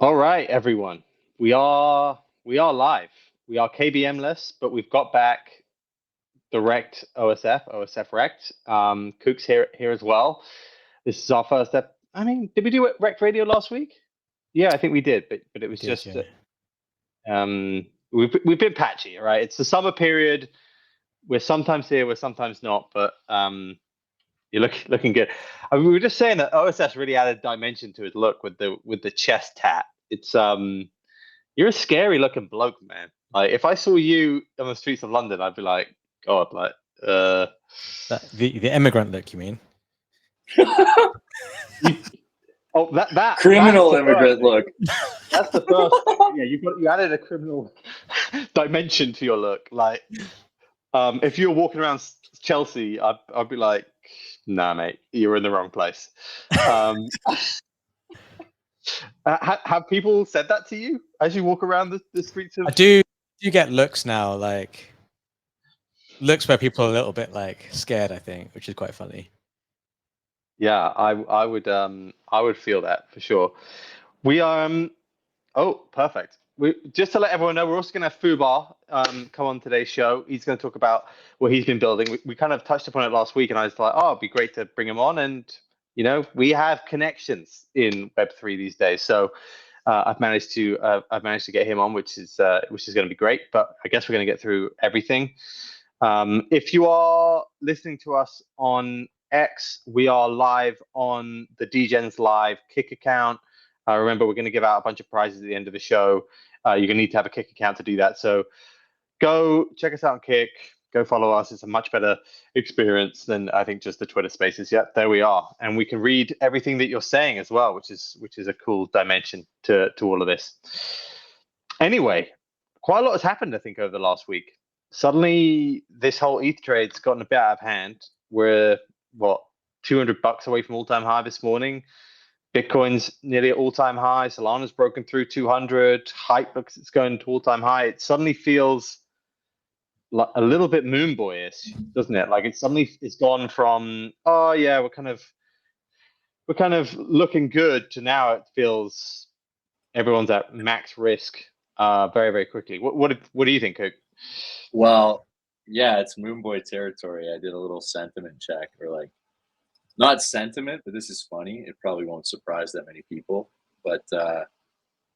All right, everyone. We are live. We are KBM-less, but we've got back the Rekt OSF Rekt. Kook's here as well. This is our first step. I mean, did we do it Rekt Radio last week? Yeah, I think we did, but it was just we've been patchy, right? It's the summer period. We're sometimes here, we're sometimes not, but you're looking good. I mean, we were just saying that OSS really added dimension to his look with the chest tat. It's you're a scary looking bloke, man. Like if I saw you on the streets of London, I'd be like, God, like the immigrant look, you mean? that criminal immigrant look. That's the first. Yeah, you added a criminal dimension to your look. Like, if you were walking around Chelsea, I'd be like, nah, mate, you're in the wrong place. Have people said that to you as you walk around the streets of? I do get looks now, like looks where people are a little bit like scared, I think, which is quite funny. Yeah, I would feel that for sure. We oh, perfect. Just to let everyone know, we're also going to have Foobar come on today's show. He's going to talk about what he's been building. We kind of touched upon it last week, and I was like, oh, it'd be great to bring him on. And you know, we have connections in Web3 these days, so I've managed to get him on, which is going to be great. But I guess we're going to get through everything. If you are listening to us on X, we are live on the DGens Live Kick account. Remember, we're going to give out a bunch of prizes at the end of the show. You're going to need to have a Kick account to do that. So go check us out on Kick. Go follow us. It's a much better experience than I think just the Twitter Spaces. Yep, there we are, and we can read everything that you're saying as well, which is a cool dimension to all of this. Anyway, quite a lot has happened, I think, over the last week. Suddenly, this whole ETH trade's gotten a bit out of hand. We're $200 away from all-time high this morning. Bitcoin's nearly at all-time high. Solana's broken through 200. Hype looks it's going to all-time high. It suddenly feels like a little bit moon boyish, doesn't it? Like it's gone from, oh yeah, we're kind of looking good, to now it feels everyone's at max risk very, very quickly. What do you think, Cook? Well, yeah, it's moon boy territory. I did a little sentiment check, or like, not sentiment, but this is funny. It probably won't surprise that many people. But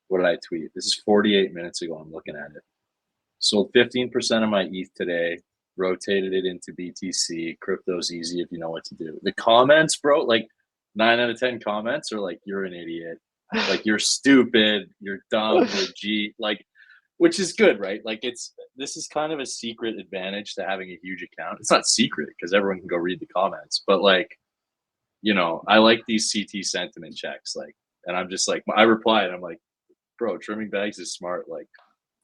what did I tweet? This is 48 minutes ago. I'm looking at it. Sold 15% of my ETH today. Rotated it into BTC. Crypto's easy if you know what to do. The comments, bro, like 9 out of 10 comments are like, you're an idiot. Like, you're stupid. You're dumb. You're G. Like, which is good, right? Like, this is kind of a secret advantage to having a huge account. It's not secret because everyone can go read the comments, but like, you know, I like these CT sentiment checks, like, and I'm just like, I replied, I'm like, bro, trimming bags is smart. Like,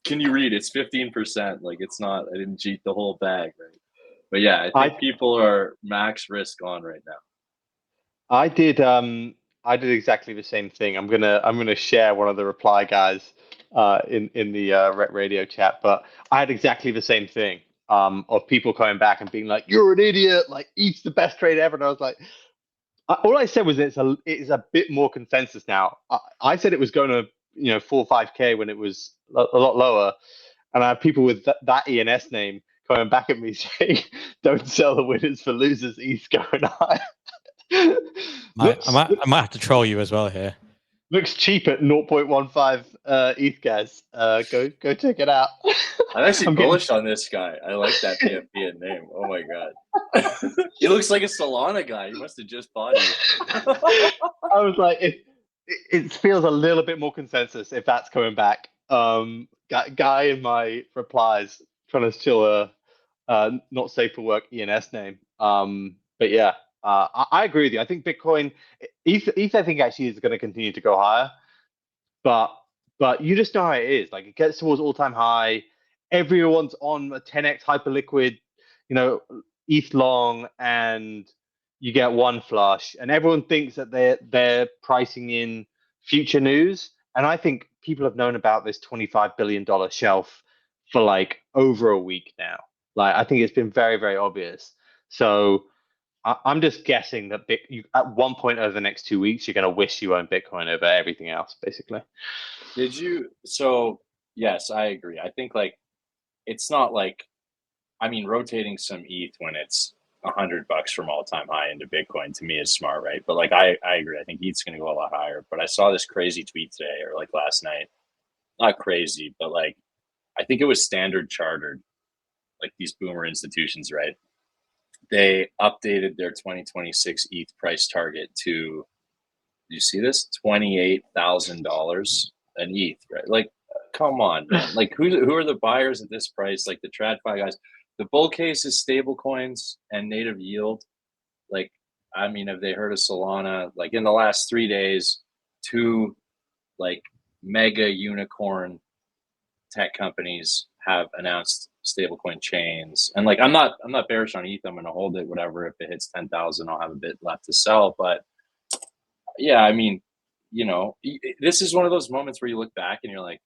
can you read? It's 15%. Like, it's not, I didn't cheat the whole bag, right? But yeah, I think people are max risk on right now. I did exactly the same thing. I'm gonna share one of the reply guys in the Rekt Radio chat, but I had exactly the same thing of people coming back and being like, you're an idiot, like, ETH's the best trade ever. And I was like, all I said was it's a bit more consensus now. I said it was going to 4 or 5K when it was a lot lower, and I have people with that ENS name coming back at me saying, "Don't sell the winners for losers. ETH going high." I might have to troll you as well here. Looks cheap at 0.15 ETH, guys. Go check it out. I'm actually bullish on this guy. I like that PFP name. Oh my god, he looks like a Solana guy. He must have just bought you. I was like, it feels a little bit more consensus if that's coming back. Guy in my replies trying to steal a not safe for work ENS name. But yeah. I agree with you. I think Bitcoin, ETH I think actually is going to continue to go higher, but you just know how it is. Like, it gets towards all-time high, everyone's on a 10x hyperliquid, ETH long, and you get one flush, and everyone thinks that they're pricing in future news. And I think people have known about this $25 billion shelf for like over a week now. Like, I think it's been very, very obvious. So I'm just guessing that at one point over the next 2 weeks, you're going to wish you owned Bitcoin over everything else, basically. Did you? So yes, I agree. I think like it's not like, I mean, rotating some ETH when it's $100 from all-time high into Bitcoin to me is smart, right? But like I agree. I think ETH's going to go a lot higher. But I saw this crazy tweet today or like last night. Not crazy, but like I think it was Standard Chartered, like these boomer institutions, right? They updated their 2026 ETH price target to, do you see this? $28,000 an ETH, right? Like, come on, man. Like, who are the buyers at this price? Like the TradFi guys. The bull case is stable coins and native yield. Like, I mean, have they heard of Solana? Like in the last 3 days, 2 like mega unicorn tech companies have announced stablecoin chains. And like, I'm not bearish on ETH. I'm going to hold it, whatever. If it hits 10,000, I'll have a bit left to sell. But yeah, I mean, you know, this is one of those moments where you look back and you're like,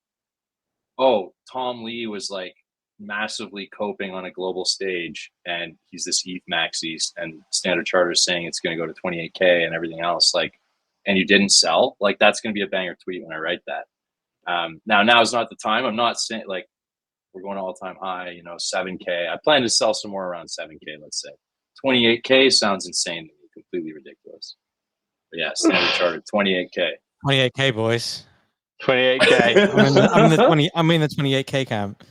oh, Tom Lee was like massively coping on a global stage and he's this ETH maxis and Standard Charter is saying it's going to go to 28K and everything else. Like, and you didn't sell. Like, that's going to be a banger tweet when I write that. Now is not the time. I'm not saying like we're going to all-time high, you know, 7K. I plan to sell some more around 7K, let's say. 28K sounds insane to me, completely ridiculous. But yeah, Standard Charter, 28K. 28K, boys. 28K. I'm in the 28K camp.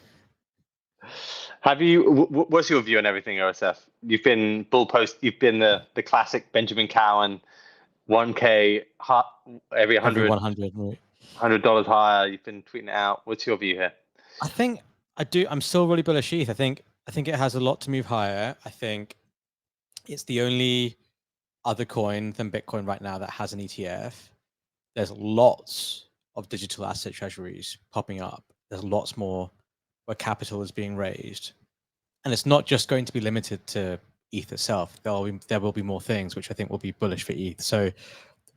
Have you? What's your view on everything, OSF? You've been bull post. You've been the classic Benjamin Cowan, 1K every 100, $100 higher. You've been tweeting it out. What's your view here? I think I do. I'm still really bullish ETH. I think it has a lot to move higher. I think it's the only other coin than Bitcoin right now that has an ETF. There's lots of digital asset treasuries popping up. There's lots more where capital is being raised, and it's not just going to be limited to ETH itself. There will be more things which I think will be bullish for ETH. So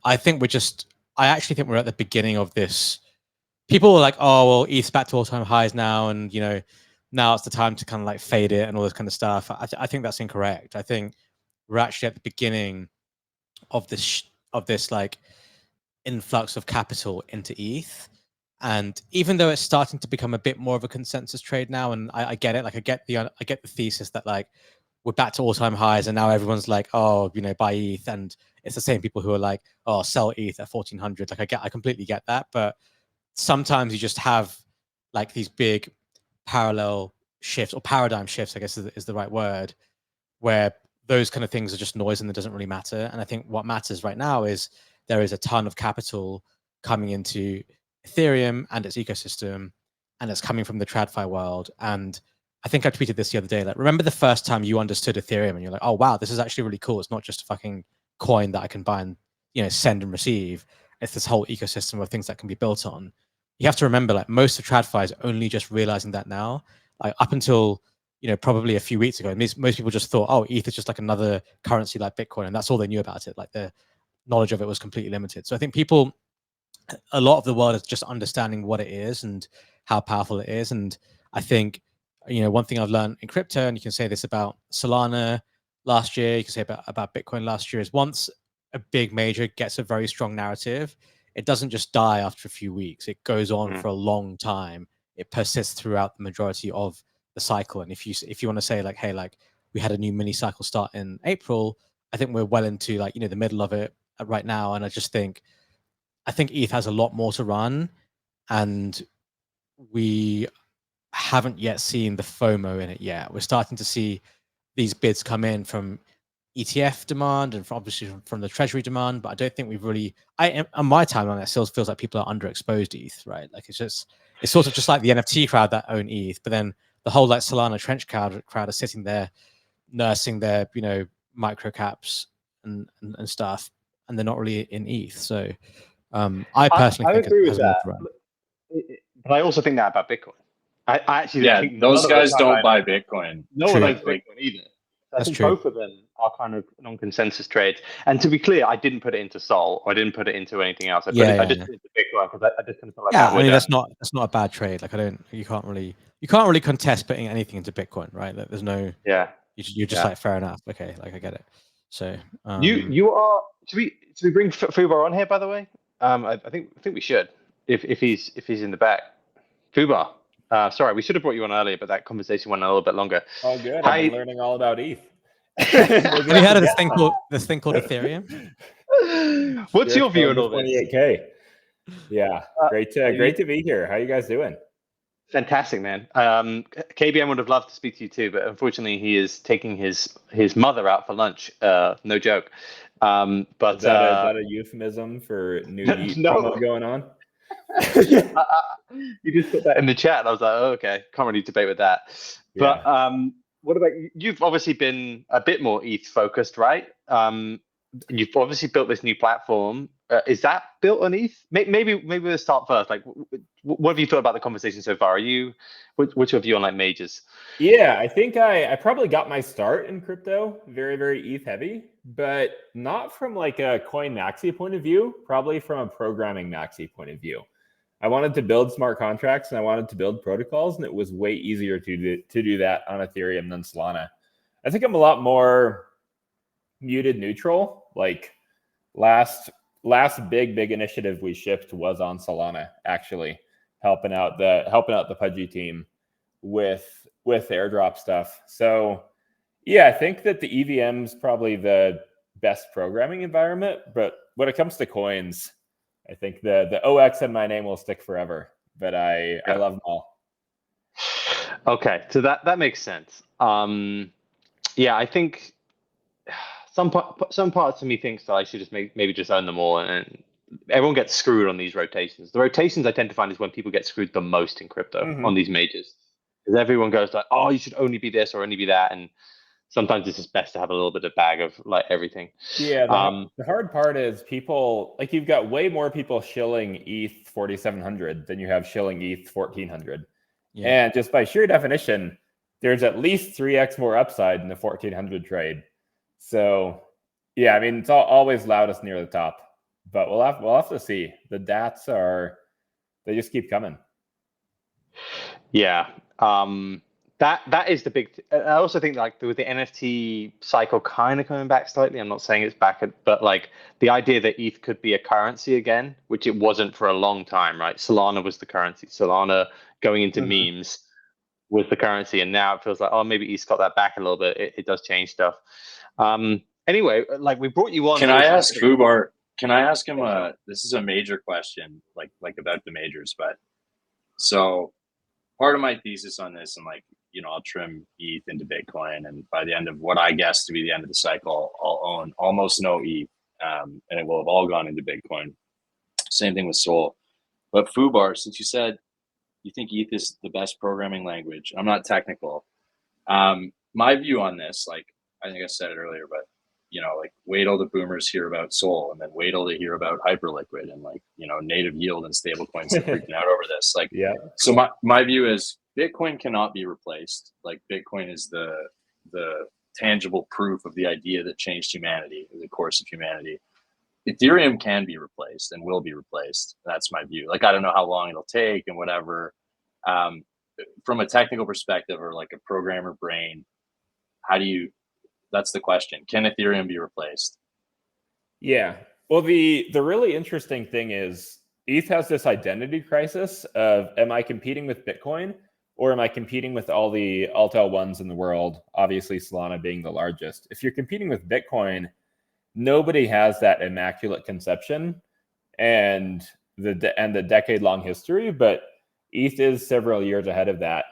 I actually think we're at the beginning of this. People were like, oh, well, ETH's back to all-time highs now, and you know, now it's the time to kind of like fade it and all this kind of stuff. I think that's incorrect. I think we're actually at the beginning of this like influx of capital into ETH. And even though it's starting to become a bit more of a consensus trade now, and I get it, like I get the thesis that like we're back to all-time highs, and now everyone's like, oh, you know, buy ETH, and it's the same people who are like, oh, sell ETH at 1400. Like I completely get that, but sometimes you just have like these big parallel shifts or paradigm shifts, I guess is the right word, where those kind of things are just noise and it doesn't really matter. And I think what matters right now is there is a ton of capital coming into Ethereum and its ecosystem, and it's coming from the TradFi world. And I think I tweeted this the other day, like, remember the first time you understood Ethereum and you're like, oh, wow, this is actually really cool. It's not just a fucking coin that I can buy and, you know, send and receive. It's this whole ecosystem of things that can be built on. You have to remember, like, most of TradFi is only just realizing that now. Like, up until, you know, probably a few weeks ago, most people just thought, oh, ETH is just like another currency like Bitcoin, and that's all they knew about it. Like, the knowledge of it was completely limited. So I think a lot of the world is just understanding what it is and how powerful it is. And I think, you know, one thing I've learned in crypto, and you can say this about Solana last year, you can say about Bitcoin last year, is once a big major gets a very strong narrative, it doesn't just die after a few weeks. It goes on for a long time. It persists throughout the majority of the cycle. And if you want to say like, hey, like we had a new mini cycle start in April, I think we're well into like, you know, the middle of it right now. And I think ETH has a lot more to run, and we haven't yet seen the FOMO in it yet. We're starting to see these bids come in from ETF demand and obviously from the treasury demand, but I don't think we've really, on my timeline, it still feels like people are underexposed ETH, right? Like it's sort of just like the NFT crowd that own ETH, but then the whole like Solana trench crowd are sitting there nursing their, you know, micro caps and stuff, and they're not really in ETH. So I personally think agree with that, but I also think that about Bitcoin. I actually think those guys don't buy Bitcoin. No one owns Bitcoin either. I think both of them are kind of non-consensus trades. And to be clear, I didn't put it into Sol, or I didn't put it into anything else. I just put it into Bitcoin because I just kind of feel like I mean, that's not a bad trade. Like you can't really contest putting anything into Bitcoin, right? Like there's no you're just like fair enough. Okay, like I get it. So you are. Should we bring Fubar on here? By the way, I think we should if he's in the back. Fubar. Sorry, we should have brought you on earlier, but that conversation went a little bit longer. Oh, good. Hi. I've been learning all about ETH. have you heard of this thing called Ethereum? What's your view on all this? 28K. Yeah, great to be here. How you guys doing? Fantastic, man. KBM would have loved to speak to you too, but unfortunately, he is taking his mother out for lunch. No joke. But is that a euphemism for new YEET promo going on? You just put that in the chat, and I was like, oh, okay, can't really debate with that. Yeah. But what about you've obviously been a bit more ETH focused, right? You've obviously built this new platform. Is that built on ETH? Maybe we'll start first. Like, what have you thought about the conversation so far? What's your view on like majors? Yeah, I think I probably got my start in crypto very, very ETH heavy, but not from like a coin maxi point of view, probably from a programming maxi point of view. I wanted to build smart contracts and I wanted to build protocols, and it was way easier to do that on Ethereum than Solana. I think I'm a lot more muted neutral. Like last big initiative we shipped was on Solana, actually helping out the Pudgy team with airdrop stuff. So yeah, I think that the EVM is probably the best programming environment, but when it comes to coins, I think the OX in my name will stick forever, but I love them all. Okay, so that makes sense. Yeah, I think some parts of me thinks that I should just maybe just own them all, and everyone gets screwed on these rotations. The rotations I tend to find is when people get screwed the most in crypto on these majors, because everyone goes like, oh, you should only be this or only be that, and sometimes it's just best to have a little bit of bag of like everything. Yeah, the hard part is people, like, you've got way more people shilling ETH 4,700 than you have shilling ETH 1,400. Yeah. And just by sheer definition, there's at least 3x more upside in the 1,400 trade. So yeah, I mean, it's always loudest near the top, but we'll have to see. The DATs they just keep coming. Yeah. That is the big. I also think like with the NFT cycle kind of coming back slightly. I'm not saying it's back, but like the idea that ETH could be a currency again, which it wasn't for a long time, right? Solana was the currency. Solana going into memes was the currency, and now it feels like, oh, maybe ETH's got that back a little bit. It does change stuff. Anyway, like we brought you on. Can I ask Fubar? Can I ask him this is a major question, like about the majors, but so part of my thesis on this, and like, you know, I'll trim ETH into Bitcoin, and by the end of what I guess to be the end of the cycle, I'll own almost no ETH, and it will have all gone into Bitcoin. Same thing with Sol. But Fubar, since you said you think ETH is the best programming language, I'm not technical. My view on this, like I think I said it earlier, but you know, like wait till the boomers hear about Sol, and then wait till they hear about Hyperliquid and like, you know, native yield and stablecoins that are freaking out over this. Like, yeah. So my view is Bitcoin cannot be replaced. Like Bitcoin is the tangible proof of the idea that changed humanity, the course of humanity. Ethereum can be replaced and will be replaced. That's my view. Like, I don't know how long it'll take and whatever. From a technical perspective or like a programmer brain, that's the question. Can Ethereum be replaced? Yeah. Well, the really interesting thing is ETH has this identity crisis of, am I competing with Bitcoin or am I competing with all the Alt L1s in the world? Obviously, Solana being the largest. If you're competing with Bitcoin, nobody has that immaculate conception and the decade-long history, but ETH is several years ahead of that.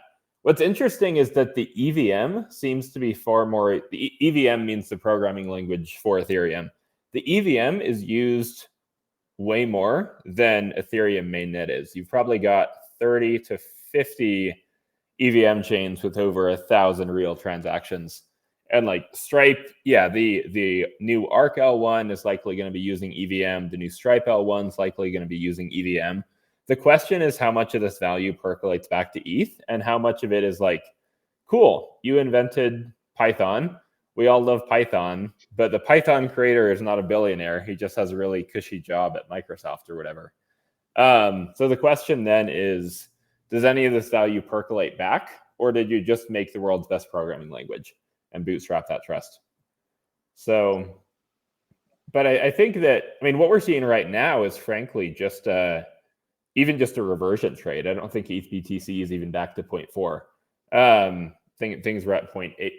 What's interesting is that the EVM seems to be far more. The EVM means the programming language for Ethereum. The EVM is used way more than Ethereum mainnet is. You've probably got 30 to 50 EVM chains with over 1,000 real transactions. And like Stripe, yeah, the new Arc L1 is likely going to be using EVM. The new Stripe L1 is likely going to be using EVM. The question is how much of this value percolates back to ETH and how much of it is like, cool, you invented Python. We all love Python, but the Python creator is not a billionaire. He just has a really cushy job at Microsoft or whatever. So the question then is, does any of this value percolate back, or did you just make the world's best programming language and bootstrap that trust? So, but I think that, I mean, what we're seeing right now is frankly just even just a reversion trade. I don't think ETH BTC is even back to 0.4. Things were at 0.8.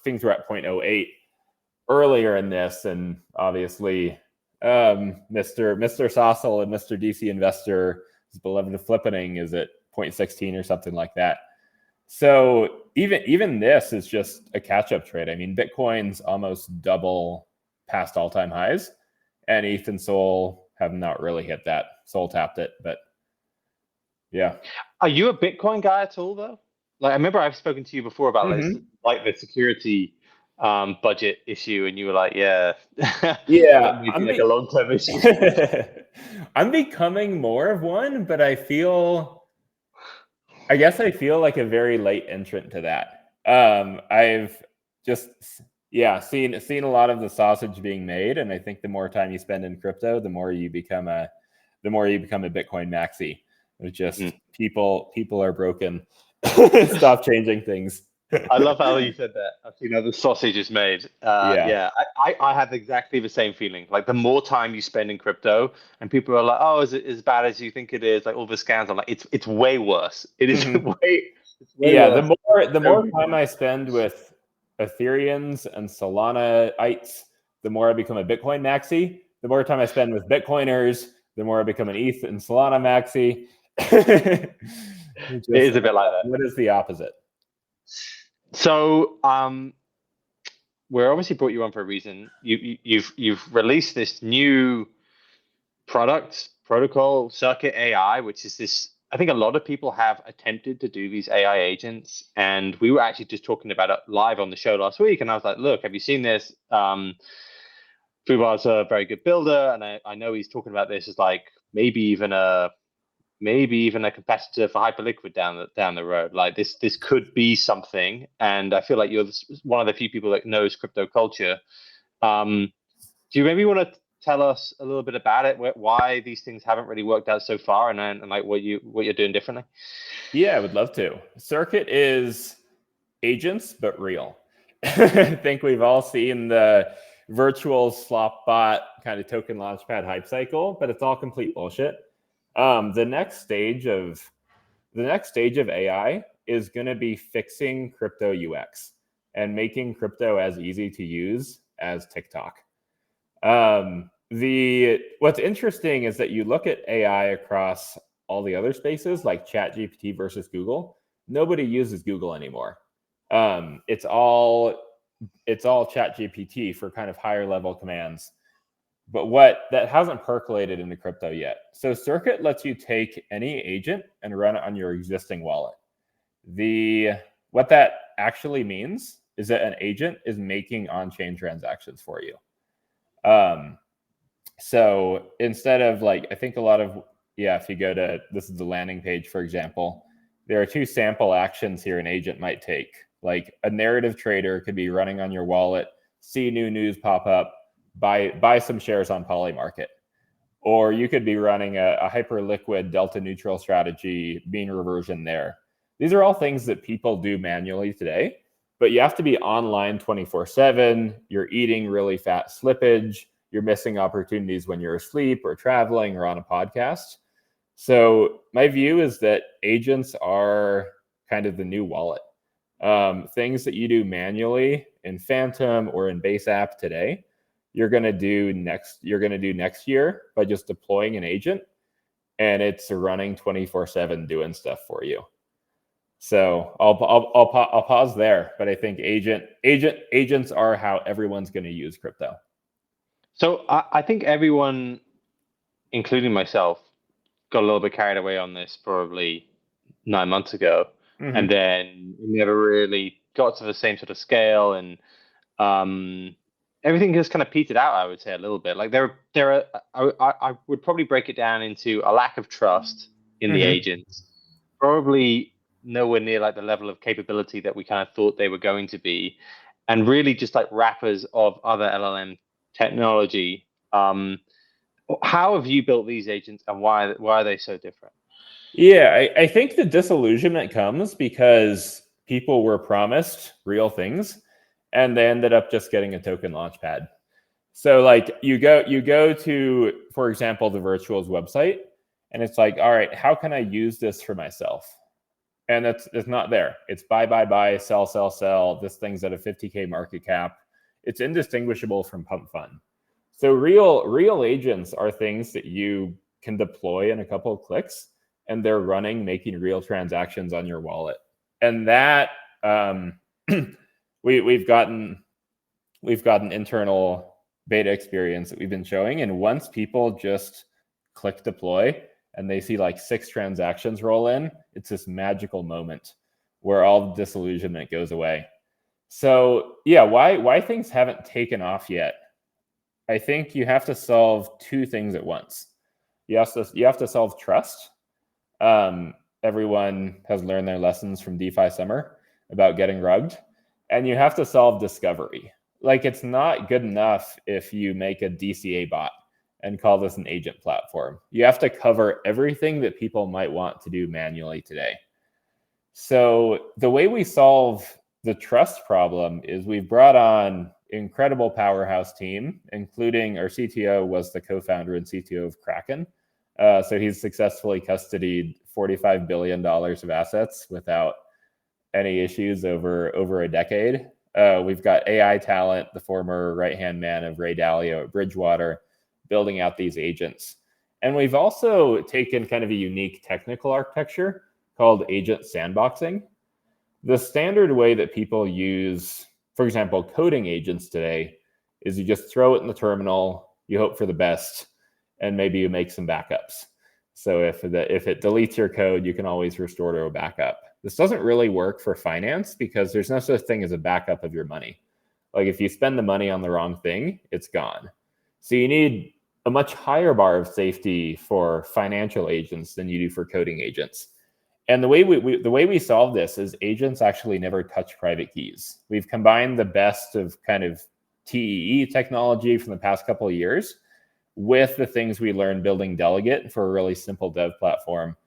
Things were at 0.08 earlier in this, and obviously, Mr. Sossel and Mr. DC Investor, his beloved flippening, is at 0.16 or something like that. So even this is just a catch-up trade. I mean, Bitcoin's almost double past all-time highs, and ETH and Sol have not really hit that. Sol tapped it, but yeah. Are you a Bitcoin guy at all, though? Like, I remember I've spoken to you before about this, like the security budget issue, and you were like, yeah, yeah, maybe like a long-term issue. I'm becoming more of one, but I guess I feel like a very late entrant to that. I've just seen a lot of the sausage being made, and I think the more time you spend in crypto, the more you become a Bitcoin maxi. It's just people are broken. Stop changing things. I love how you said that. I've seen how the sausage is made. I have exactly the same feeling. Like, the more time you spend in crypto, and people are like, "Oh, is it as bad as you think it is?" Like, all the scams. I'm like, it's way worse. It is way worse. The more time I spend with Ethereans and Solana-ites, the more I become a Bitcoin maxi. The more time I spend with Bitcoiners, the more I become an ETH and Solana maxi. It is a bit like that. What is the opposite? So, we're obviously brought you on for a reason. You've released this new product, protocol, Circuit AI, which is this. I think a lot of people have attempted to do these AI agents, and we were actually just talking about it live on the show last week. And I was like, "Look, have you seen this? Foobar's a very good builder, and I know he's talking about this as like maybe even a competitor for Hyperliquid down the road. Like, this could be something." And I feel like you're one of the few people that knows crypto culture. Do you maybe want to tell us a little bit about it, why these things haven't really worked out so far, and like what you're doing differently? Yeah, I would love to. Circuit is agents, but real. I think we've all seen the virtual slop bot kind of token launchpad hype cycle, but it's all complete bullshit. The next stage of AI is going to be fixing crypto UX and making crypto as easy to use as TikTok. What's interesting is that you look at AI across all the other spaces, like ChatGPT versus Google. Nobody uses Google anymore. It's all ChatGPT for kind of higher level commands. But that hasn't percolated into crypto yet. So Circuit lets you take any agent and run it on your existing wallet. What that actually means is that an agent is making on-chain transactions for you. So instead of, like, I think a lot of, if you go to, this is the landing page, for example, there are two sample actions here an agent might take. Like, a narrative trader could be running on your wallet, see new news pop up, buy some shares on Polymarket. Or you could be running a Hyperliquid delta neutral strategy, mean reversion there. These are all things that people do manually today, but you have to be online 24/7. You're eating really fat slippage. You're missing opportunities when you're asleep or traveling or on a podcast. So my view is that agents are kind of the new wallet. Things that you do manually in Phantom or in Base App today, you're going to do next year by just deploying an agent, and it's running 24/7 doing stuff for you. So I'll pause there, but I think agents are how everyone's going to use crypto. So I think everyone, including myself, got a little bit carried away on this probably 9 months ago, and then never really got to the same sort of scale, and everything has kind of petered out, I would say, a little bit. Like, I would probably break it down into a lack of trust in the agents, probably nowhere near like the level of capability that we kind of thought they were going to be, and really just like wrappers of other LLM technology. How have you built these agents, and why are they so different? Yeah, I think the disillusionment comes because people were promised real things, and they ended up just getting a token launchpad. So like you go to, for example, the Virtuals website, and it's like, all right, how can I use this for myself? And it's not there. It's buy, sell. This thing's at a 50K market cap. It's indistinguishable from pump fund. So real agents are things that you can deploy in a couple of clicks, and they're running, making real transactions on your wallet. And that we've gotten internal beta experience that we've been showing. And once people just click deploy and they see like 6 transactions roll in, it's this magical moment where all the disillusionment goes away. So yeah, why things haven't taken off yet? I think you have to solve 2 things at once. You have to solve trust. Everyone has learned their lessons from DeFi summer about getting rugged, and you have to solve discovery. Like, it's not good enough if you make a DCA bot and call this an agent platform. You have to cover everything that people might want to do manually today. So the way we solve the trust problem is we've brought on incredible powerhouse team, including our CTO was the co-founder and CTO of Kraken. So he's successfully custodied $45 billion of assets without any issues over a decade. We've got AI talent, the former right-hand man of Ray Dalio at Bridgewater, building out these agents. And we've also taken kind of a unique technical architecture called agent sandboxing. The standard way that people use, for example, coding agents today is you just throw it in the terminal, you hope for the best, and maybe you make some backups. So if it deletes your code, you can always restore to a backup. This doesn't really work for finance because there's no such thing as a backup of your money. Like, if you spend the money on the wrong thing, it's gone. So you need a much higher bar of safety for financial agents than you do for coding agents. And the way we solve this is agents actually never touch private keys. We've combined the best of kind of TEE technology from the past couple of years with the things we learned building Delegate for a really simple dev platform.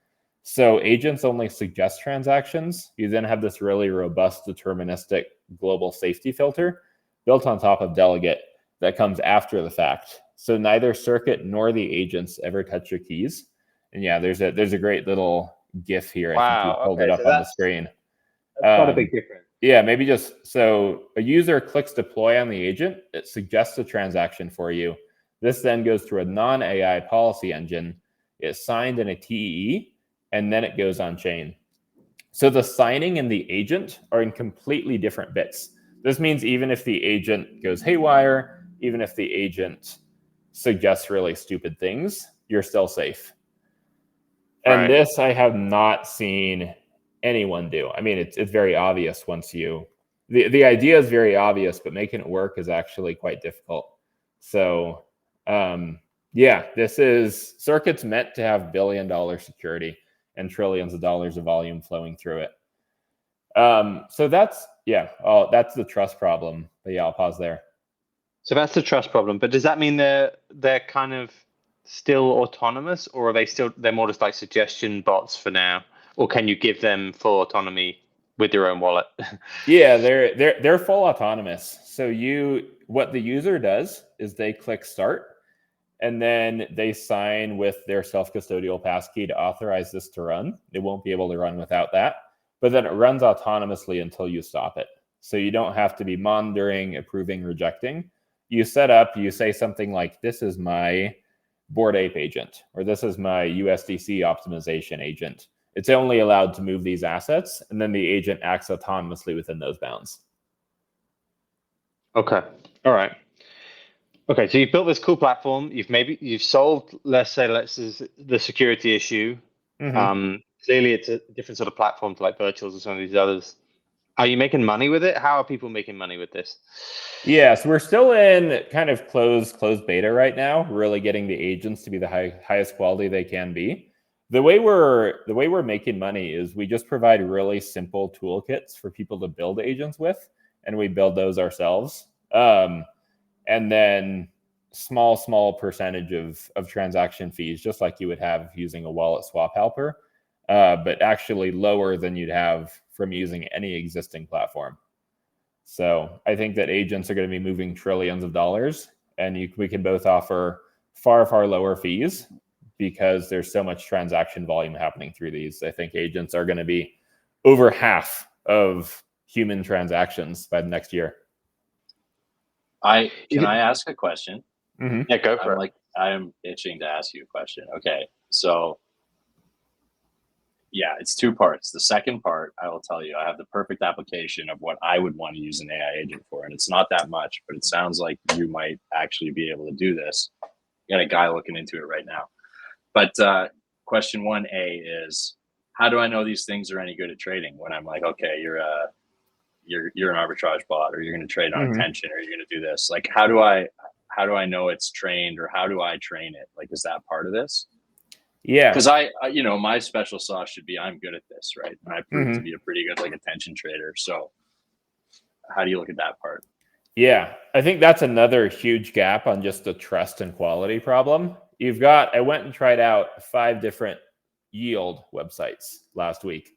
So agents only suggest transactions. You then have this really robust deterministic global safety filter built on top of Delegate that comes after the fact. So neither Circuit nor the agents ever touch your keys. And yeah, there's a great little GIF here. Wow, I think you pulled it up on the screen. That's quite a big difference. Yeah, maybe just so a user clicks deploy on the agent, it suggests a transaction for you. This then goes through a non-AI policy engine. It's signed in a TEE, and then it goes on chain. So the signing and the agent are in completely different bits. This means even if the agent goes haywire, even if the agent suggests really stupid things, you're still safe. And this I have not seen anyone do. I mean, it's very obvious once you, the idea is very obvious, but making it work is actually quite difficult. So yeah, this is Circuit's meant to have billion-dollar security and trillions of dollars of volume flowing through it. So that's the trust problem. But yeah, I'll pause there. So that's the trust problem. But does that mean they're kind of still autonomous, or are they're more just like suggestion bots for now? Or can you give them full autonomy with your own wallet? Yeah, they're full autonomous. So what the user does is they click start, and then they sign with their self-custodial passkey to authorize this to run. It won't be able to run without that, but then it runs autonomously until you stop it. So you don't have to be monitoring, approving, rejecting. You set up, you say something like, this is my Bored Ape agent, or this is my USDC optimization agent. It's only allowed to move these assets, and then the agent acts autonomously within those bounds. Okay. All right. Okay, so you've built this cool platform. You've solved, let's say, the security issue. Mm-hmm. Clearly, it's a different sort of platform to like Virtuals or some of these others. Are you making money with it? How are people making money with this? Yeah, so we're still in kind of closed beta right now, really getting the agents to be the highest quality they can be. The way we're making money is we just provide really simple toolkits for people to build agents with, and we build those ourselves. And then small percentage of transaction fees, just like you would have using a wallet swap helper, but actually lower than you'd have from using any existing platform. So I think that agents are going to be moving trillions of dollars, and we can both offer far, far lower fees because there's so much transaction volume happening through these. I think agents are going to be over half of human transactions by the next year. Can I ask a question? Mm-hmm. Yeah, go for it. I'm itching to ask you a question. Okay, so yeah, it's two parts. The second part, I will tell you, I have the perfect application of what I would want to use an AI agent for, and it's not that much, but it sounds like you might actually be able to do this. You got a guy looking into it right now. But question 1A is, how do I know these things are any good at trading when I'm like, okay, you're an arbitrage bot, or you're going to trade on attention, or you're going to do this? Like, how do I know it's trained, or how do I train it? Like, is that part of this? Yeah, because I my special sauce should be I'm good at this, right? And I proved to be a pretty good like attention trader. So how do you look at that part? Yeah, I think that's another huge gap on just the trust and quality problem. I went and tried out 5 different yield websites last week,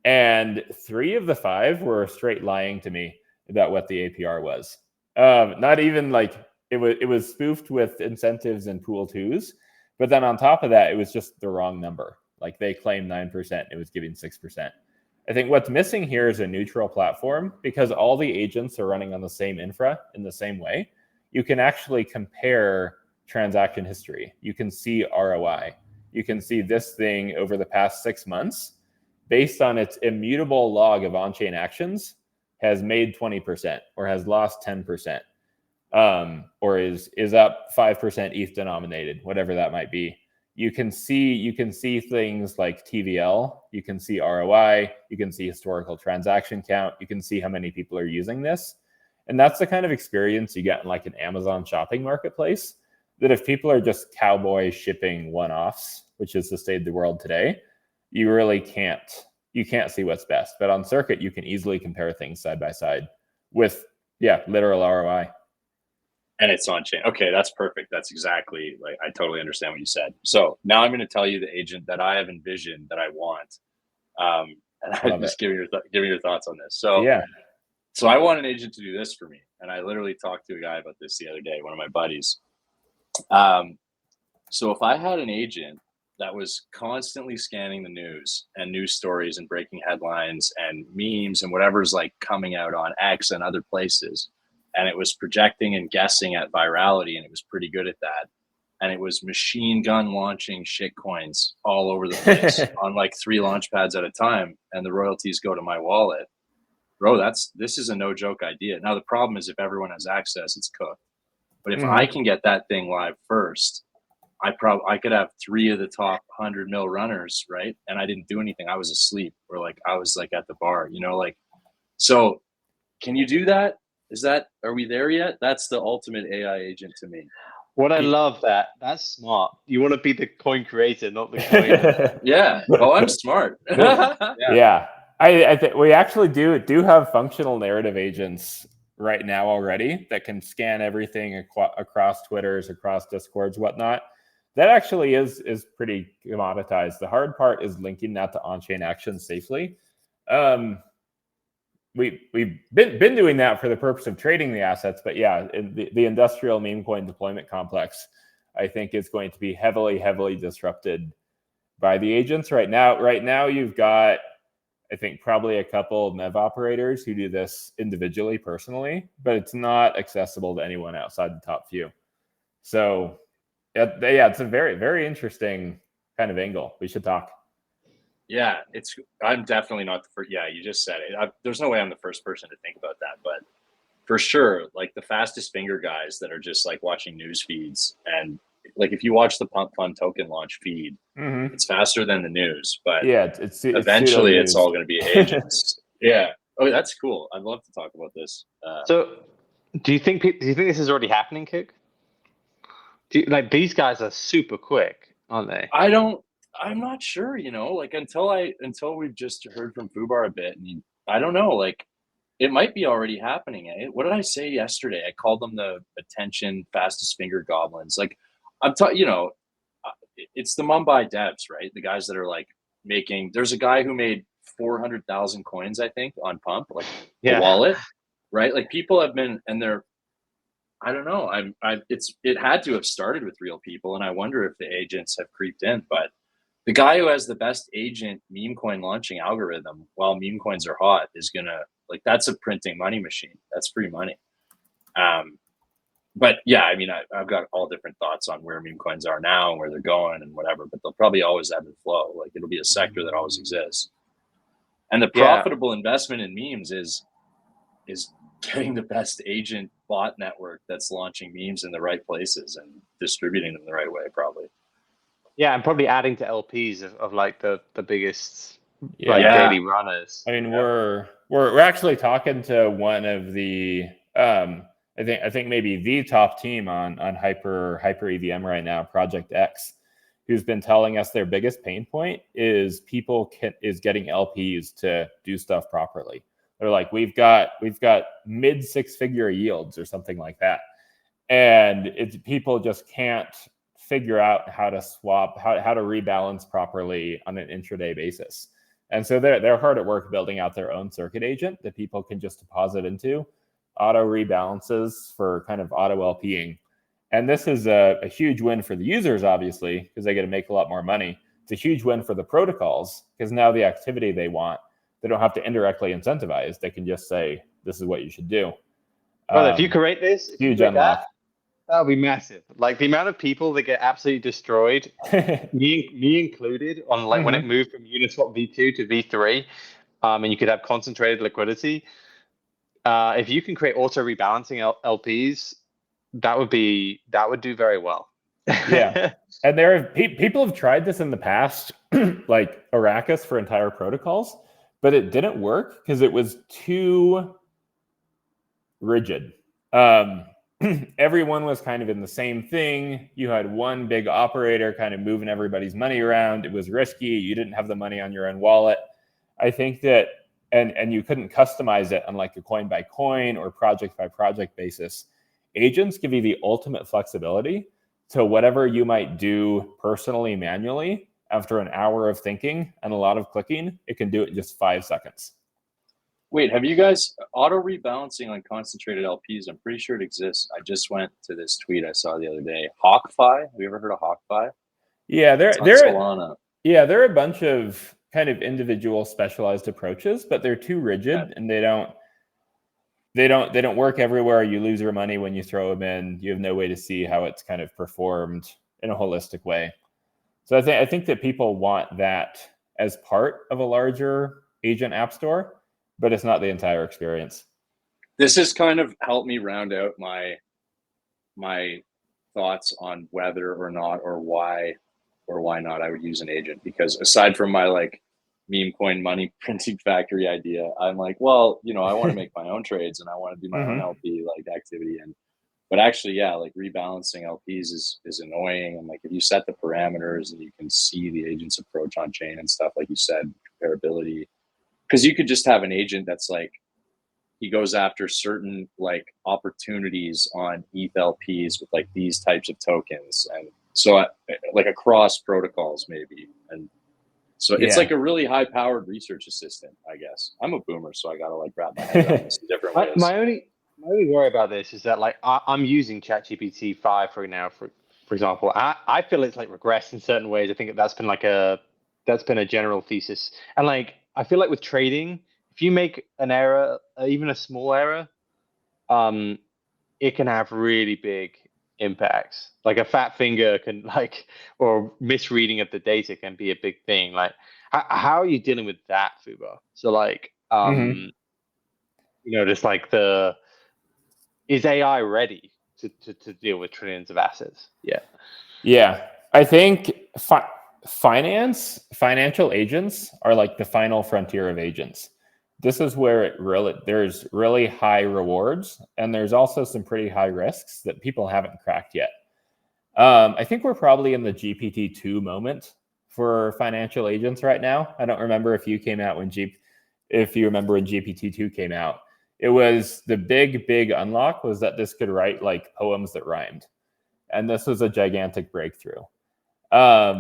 and 3 of the 5 were straight lying to me about what the APR was. Not even like it was spoofed with incentives and pool 2s. But then on top of that, it was just the wrong number. Like they claimed 9%, it was giving 6%. I think what's missing here is a neutral platform, because all the agents are running on the same infra in the same way. You can actually compare transaction history. You can see ROI. You can see this thing over the past 6 months, based on its immutable log of on-chain actions, has made 20% or has lost 10%. Or is up 5% ETH denominated, whatever that might be. You can see things like TVL, you can see ROI, you can see historical transaction count, you can see how many people are using this. And that's the kind of experience you get in like an Amazon shopping marketplace, that if people are just cowboy shipping one-offs, which is the state of the world today, you really can't see what's best. But on Circuit, you can easily compare things side by side with literal ROI. And it's on chain. Okay, that's perfect. That's exactly, like, I totally understand what you said. So now I'm going to tell you the agent that I have envisioned that I want. And I just give me your thoughts on this. So I want an agent to do this for me. And I literally talked to a guy about this the other day, one of my buddies. So if I had an agent that was constantly scanning the news and news stories and breaking headlines and memes and whatever's like coming out on X and other places, and it was projecting and guessing at virality, and it was pretty good at that. And it was machine gun launching shit coins all over the place on like 3 launch pads at a time, and the royalties go to my wallet. Bro, this is a no joke idea. Now the problem is if everyone has access, it's cooked. But if I can get that thing live first, I could have 3 of the top 100 mil runners, right? And I didn't do anything. I was asleep, or like I was like at the bar, like. So can you do that? Are we there yet? That's the ultimate AI agent to me. What I love that's smart. You want to be the coin creator, not the coin. Yeah. Oh, I'm smart. Yeah. I think we actually do have functional narrative agents right now already that can scan everything across Twitters, across Discords, whatnot. That actually is pretty commoditized. The hard part is linking that to on-chain actions safely. We've been doing that for the purpose of trading the assets, but yeah, the industrial meme coin deployment complex, I think, is going to be heavily disrupted by the agents right now. Right now, you've got, I think, probably a couple of MEV operators who do this individually, personally, but it's not accessible to anyone outside the top few. So it's a very interesting kind of angle. We should talk. Yeah, I'm definitely not the first. Yeah, you just said it. There's no way I'm the first person to think about that, but for sure, like the fastest finger guys that are just like watching news feeds, and like if you watch the Pump Fund token launch feed, it's faster than the news. But yeah, it's eventually it's all going to be agents. Yeah. Oh, that's cool. I'd love to talk about this. So, do you think this is already happening, Kick? Like these guys are super quick, aren't they? I'm not sure, like until we've just heard from Foobar a bit, and I don't know, like it might be already happening. What did I say yesterday? I called them the attention fastest finger goblins. Like it's the Mumbai devs, right? The guys that are like there's a guy who made 400,000 coins, I think, on Pump, like the wallet. right? Like people have been, and I don't know. It had to have started with real people, and I wonder if the agents have creeped in. But the guy who has the best agent meme coin launching algorithm while meme coins are hot is gonna, like, that's a printing money machine. That's free money. But yeah, I mean, I've got all different thoughts on where meme coins are now and where they're going and whatever. But they'll probably always ebb and flow. Like it'll be a sector that always exists. And the profitable investment in memes is getting the best agent bot network that's launching memes in the right places and distributing them the right way, probably. Yeah, and probably adding to LPs of like the biggest Yeah. daily runners. I mean, we're actually talking to one of the I think maybe the top team on hyper EVM right now, Project X, who's been telling us their biggest pain point is is getting LPs to do stuff properly. They're like, we've got mid 6-figure yields or something like that, and people just can't figure out how to swap, how to rebalance properly on an intraday basis. And so they're hard at work building out their own circuit agent that people can just deposit into, auto rebalances for kind of auto LPing. And this is a huge win for the users, obviously, because they get to make a lot more money. It's a huge win for the protocols because now the activity they want, they don't have to indirectly incentivize. They can just say, this is what you should do. Well, if you create this, huge unlock. That'll be massive. Like the amount of people that get absolutely destroyed, me included, on like when it moved from Uniswap V2 to V3, and you could have concentrated liquidity. If you can create auto rebalancing LPs, that would do very well. Yeah, and people have tried this in the past, like Arrakis for entire protocols, but it didn't work because it was too rigid. Everyone was kind of in the same thing. You had one big operator kind of moving everybody's money around. It was risky. You didn't have the money on your own wallet. I think that, and you couldn't customize it on like a coin by coin or project by project basis. Agents give you the ultimate flexibility to whatever you might do personally, manually. After an hour of thinking and a lot of clicking, it can do it in just 5 seconds. Wait, have you guys auto rebalancing on concentrated LPs? I'm pretty sure it exists. I just went to this tweet I saw the other day. HawkFi. Have you ever heard of HawkFi? Yeah, there are a bunch of kind of individual specialized approaches, but they're too rigid and they don't work everywhere. You lose your money when you throw them in. You have no way to see how it's kind of performed in a holistic way. So I think that people want that as part of a larger agent app store, but it's not the entire experience. This has kind of helped me round out my thoughts on whether or not or why not I would use an agent, because aside from my like meme coin money printing factory idea, I'm like, well, I want to make my own trades and I want to do my own LP like activity. But actually, yeah, like rebalancing LPs is annoying. And like if you set the parameters and you can see the agent's approach on chain and stuff, like you said, comparability, because you could just have an agent that's like, he goes after certain like opportunities on ETH LPs with like these types of tokens. And so like across protocols maybe. And so it's like a really high powered research assistant, I guess. I'm a boomer, so I got to like wrap my head around this in different ways. My only worry about this is that like I'm using ChatGPT 5 for now, for example. I feel it's like regressed in certain ways. I think that's been a general thesis. And like, I feel like with trading, if you make an error, even a small error, it can have really big impacts. Like a fat finger can or misreading of the data can be a big thing. Like, how are you dealing with that, Foobar? So like, just like is AI ready to deal with trillions of assets? Yeah. I think financial agents are like the final frontier of agents. This is where there's really high rewards, and there's also some pretty high risks that people haven't cracked yet. I think we're probably in the GPT-2 moment for financial agents right now. I don't remember if you remember when GPT-2 came out. It was the big unlock was that this could write like poems that rhymed. And this was a gigantic breakthrough.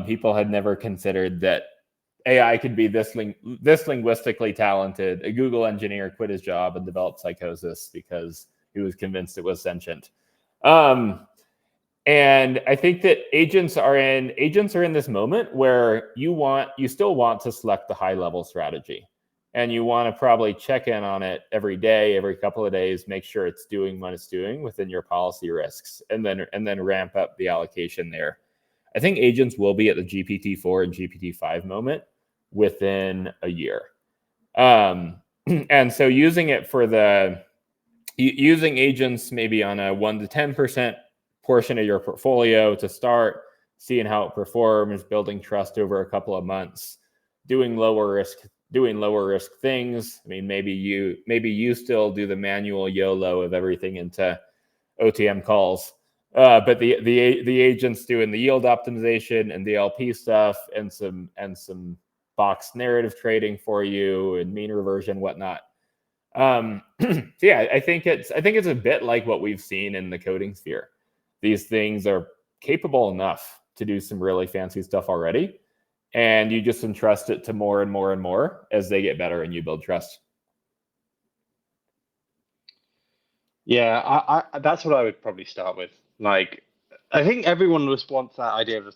People had never considered that AI could be this linguistically talented. A Google engineer quit his job and developed psychosis because he was convinced it was sentient. And I think that agents are in this moment where you still want to select the high level strategy, and you want to probably check in on it every day, every couple of days, make sure it's doing what it's doing within your policy risks, and then ramp up the allocation there. I think agents will be at the GPT-4 and GPT-5 moment within a year. And so using agents maybe on a 1 to 10% portion of your portfolio to start, seeing how it performs, building trust over a couple of months, doing lower risk things. I mean, maybe you still do the manual YOLO of everything into OTM calls, but the agents doing the yield optimization and the LP stuff and some box narrative trading for you and mean reversion, whatnot. So yeah, I think it's a bit like what we've seen in the coding sphere. These things are capable enough to do some really fancy stuff already, and you just entrust it to more and more and more as they get better and you build trust. Yeah, I that's what I would probably start with. Like, I think everyone just wants that idea of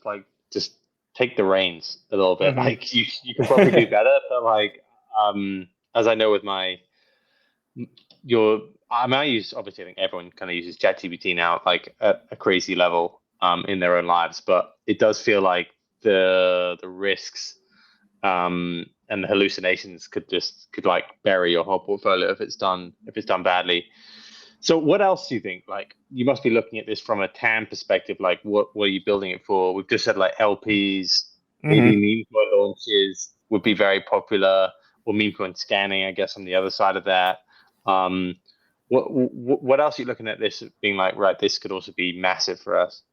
just take the reins a little bit. Mhm. Like, you can probably do better, but like, as I know with I use, obviously, I think everyone kind of uses ChatGPT now, like at a crazy level in their own lives, but it does feel like the risks and the hallucinations could like bury your whole portfolio if it's done badly. So what else do you think? Like, you must be looking at this from a TAM perspective. Like, what are you building it for? We've just said like LPs, maybe meme coin launches would be very popular, or meme coin scanning, I guess, on the other side of that. What else are you looking at this being like, right, this could also be massive for us?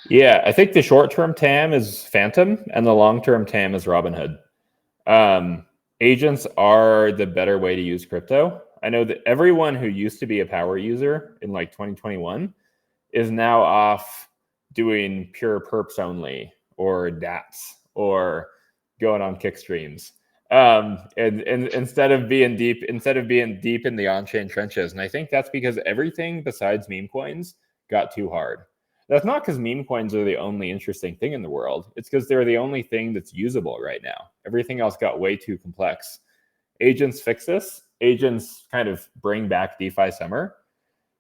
Yeah, I think the short-term TAM is Phantom and the long-term TAM is Robinhood. Agents are the better way to use crypto. I know that everyone who used to be a power user in like 2021 is now off doing pure perps only or DATs or going on kick streams. And instead of being deep in the on-chain trenches. And I think that's because everything besides meme coins got too hard. That's not because meme coins are the only interesting thing in the world. It's because they're the only thing that's usable right now. Everything else got way too complex. Agents fix this. Agents kind of bring back DeFi summer.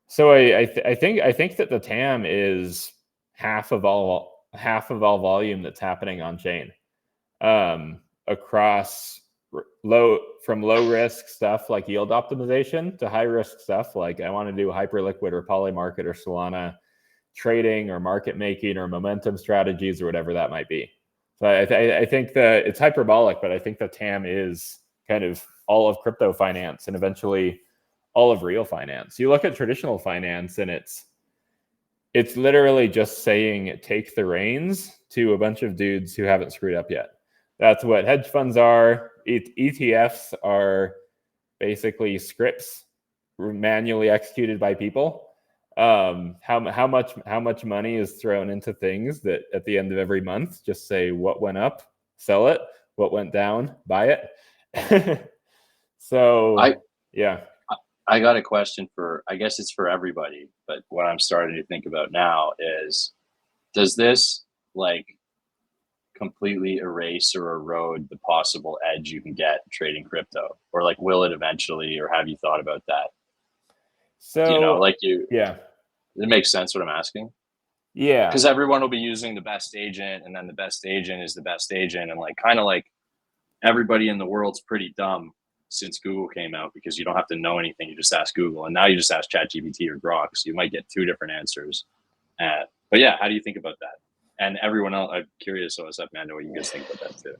So I think that the TAM is half of all volume that's happening on chain. Across low risk stuff like yield optimization to high risk stuff like I want to do hyperliquid or polymarket or Solana trading or market making or momentum strategies or whatever that might be. So I think that it's hyperbolic, but I think the TAM is kind of all of crypto finance and eventually all of real finance. You look at traditional finance and it's literally just saying take the reins to a bunch of dudes who haven't screwed up yet. That's what hedge funds are. ETFs are basically scripts manually executed by people. How much money is thrown into things that at the end of every month just say what went up, sell it, what went down, buy it. So I got a question for, I guess it's for everybody, but what I'm starting to think about now is, does this like completely erase or erode the possible edge you can get trading crypto, or like will it eventually, or have you thought about that? So it makes sense what I'm asking. Yeah, because everyone will be using the best agent, and then the best agent is the best agent, and like kind of like everybody in the world's pretty dumb since Google came out, because you don't have to know anything, you just ask Google, and now you just ask ChatGPT or Grok, so you might get two different answers. But yeah, how do you think about that? And everyone else, I'm curious, so what's up, Mando, what you guys think about that too?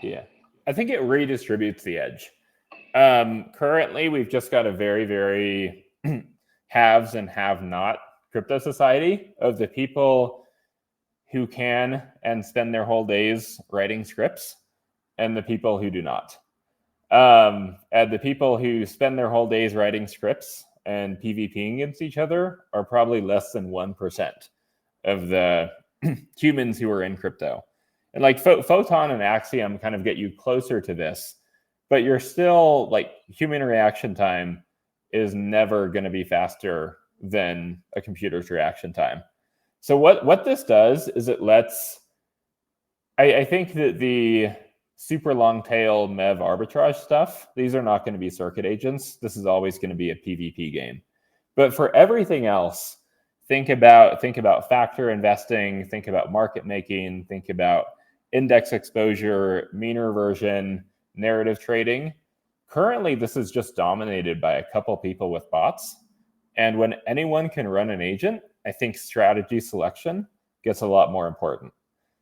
Yeah, I think it redistributes the edge. Currently, we've just got a very, very haves and have not crypto society of the people who can and spend their whole days writing scripts and the people who do not. And the people who spend their whole days writing scripts and PvPing against each other are probably less than 1% of the humans who are in crypto. And like Photon and Axiom kind of get you closer to this, but you're still like human reaction time is never going to be faster than a computer's reaction time. So what this does is it lets, I think that the super long tail MEV arbitrage stuff, these are not going to be circuit agents. This is always going to be a PvP game. But for everything else, think about factor investing, think about market making, think about index exposure, mean reversion, narrative trading. Currently, this is just dominated by a couple people with bots. And when anyone can run an agent, I think strategy selection gets a lot more important.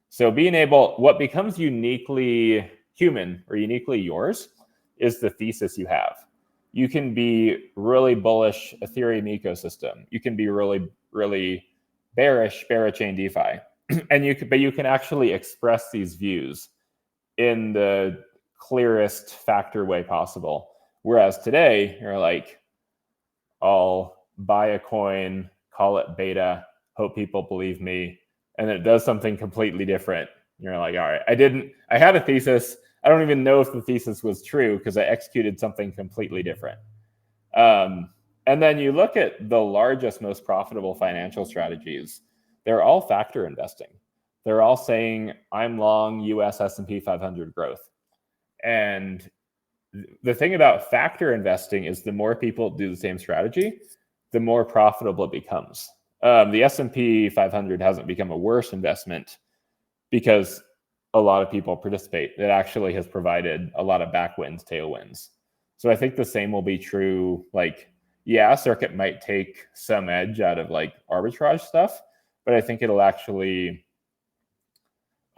So being able, what becomes uniquely human or uniquely yours is the thesis you have. You can be really bullish Ethereum ecosystem. You can be really, really bearish Parachain DeFi. And you can actually express these views in the clearest factor way possible. Whereas today, you're like, I'll buy a coin, call it beta, hope people believe me, and it does something completely different. You're like, all right, I had a thesis. I don't even know if the thesis was true because I executed something completely different. And then you look at the largest, most profitable financial strategies. They're all factor investing. They're all saying, I'm long US S&P 500 growth. And the thing about factor investing is the more people do the same strategy, the more profitable it becomes. The S&P 500 hasn't become a worse investment because a lot of people participate. It actually has provided a lot of backwinds, tailwinds. So I think the same will be true. Like, yeah, circuit might take some edge out of like arbitrage stuff, but I think it'll actually